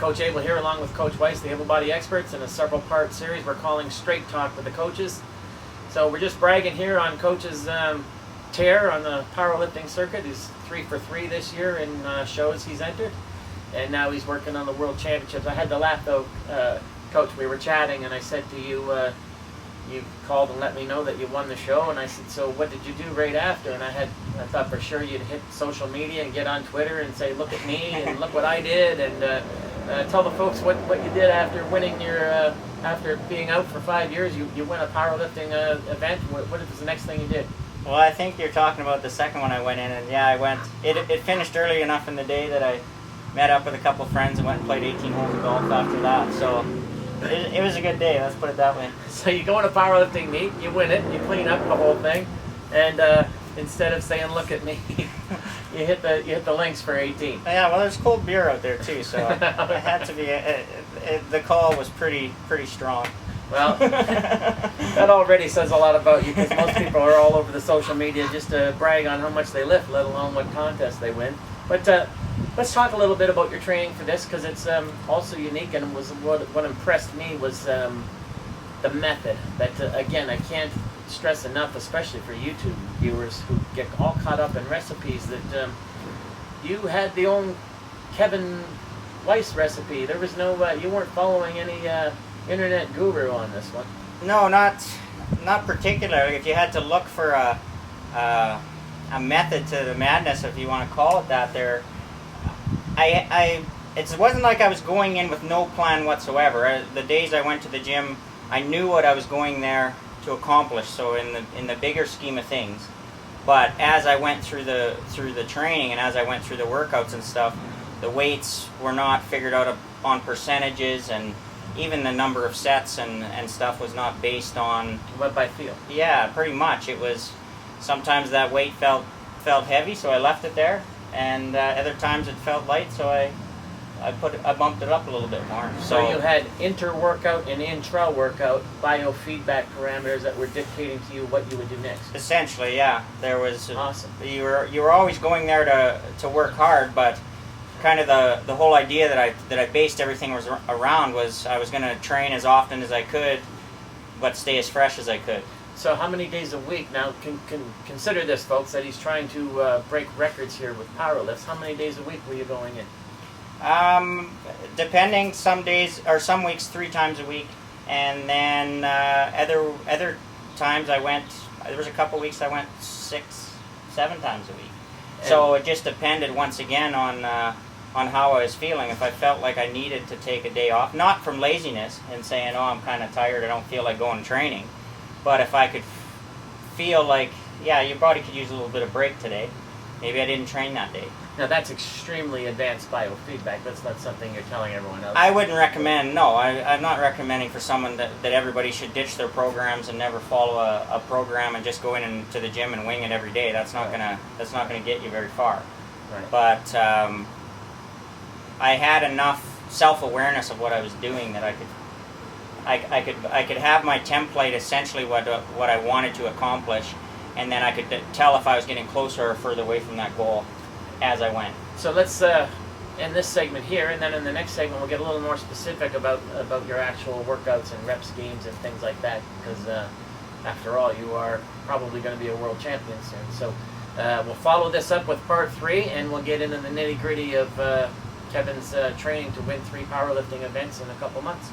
Coach Abel here along with Coach Weiss, the Abel Body Experts, in a several-part series we're calling Straight Talk with the Coaches. So we're just bragging here on Coach's tear on the powerlifting circuit. He's 3 for 3 this year in shows he's entered, and now he's working on the World Championships. I had to laugh though, Coach, we were chatting and I said to you, you called and let me know that you won the show, and I said, so what did you do right after? And I thought for sure you'd hit social media and get on Twitter and say, look at me and look what I did, and tell the folks what you did after winning your, after being out for 5 years, you win a powerlifting event. What was the next thing you did? Well, I think you're talking about the second one I went in, and yeah, I went, it finished early enough in the day that I met up with a couple of friends and went and played 18 holes of golf after that, so it was a good day, let's put it that way. So you go in a powerlifting meet, you win it, you clean up the whole thing, and instead of saying, look at me, you hit the links for 18. Yeah, well, there's cold beer out there too, so it had to be, the call was pretty strong. Well, that already says a lot about you, because most people are all over the social media just to brag on how much they lift, let alone what contests they win. But let's talk a little bit about your training for this, because it's also unique, and was what impressed me was the method. That again, I can't stress enough, especially for YouTube viewers who get all caught up in recipes, that you had the old Kevin Weiss recipe. There was no, you weren't following any internet guru on this one. No, not particularly. If you had to look for a method to the madness, if you want to call it that, it wasn't like I was going in with no plan whatsoever. The days I went to the gym, I knew what I was going there to accomplish. So in the bigger scheme of things, but as I went through the training and as I went through the workouts and stuff, the weights were not figured out on percentages, and even the number of sets and stuff was not based on what by feel. Yeah, pretty much. It was sometimes that weight felt heavy, so I left it there, and other times it felt light, so I bumped it up a little bit more. So you had inter-workout and intra-workout biofeedback parameters that were dictating to you what you would do next. Essentially, yeah. There was awesome. You were always going there to work hard, but kind of the whole idea that I based everything around was I was going to train as often as I could, but stay as fresh as I could. So how many days a week? Now, consider this, folks, that he's trying to break records here with powerlifts. How many days a week were you going in? Depending, some days or some weeks 3 times a week, and then other times I went. There was a couple weeks I went 6, 7 times a week. So it just depended once again on how I was feeling. If I felt like I needed to take a day off, not from laziness and saying, oh, I'm kind of tired, I don't feel like going training, but if I could feel like, yeah, your body could use a little bit of break today, maybe I didn't train that day. Now that's extremely advanced biofeedback. That's not something you're telling everyone else. I wouldn't recommend, no, I'm not recommending for someone that everybody should ditch their programs and never follow a program and just go into the gym and wing it every day. That's not gonna get you very far. Right. But I had enough self-awareness of what I was doing that I could have my template, essentially what I wanted to accomplish, and then I could tell if I was getting closer or further away from that goal as I went. So let's end this segment here, and then in the next segment we'll get a little more specific about your actual workouts and rep schemes and things like that, because after all, you are probably going to be a world champion soon. So we'll follow this up with part 3, and we'll get into the nitty-gritty of Kevin's training to win 3 powerlifting events in a couple months.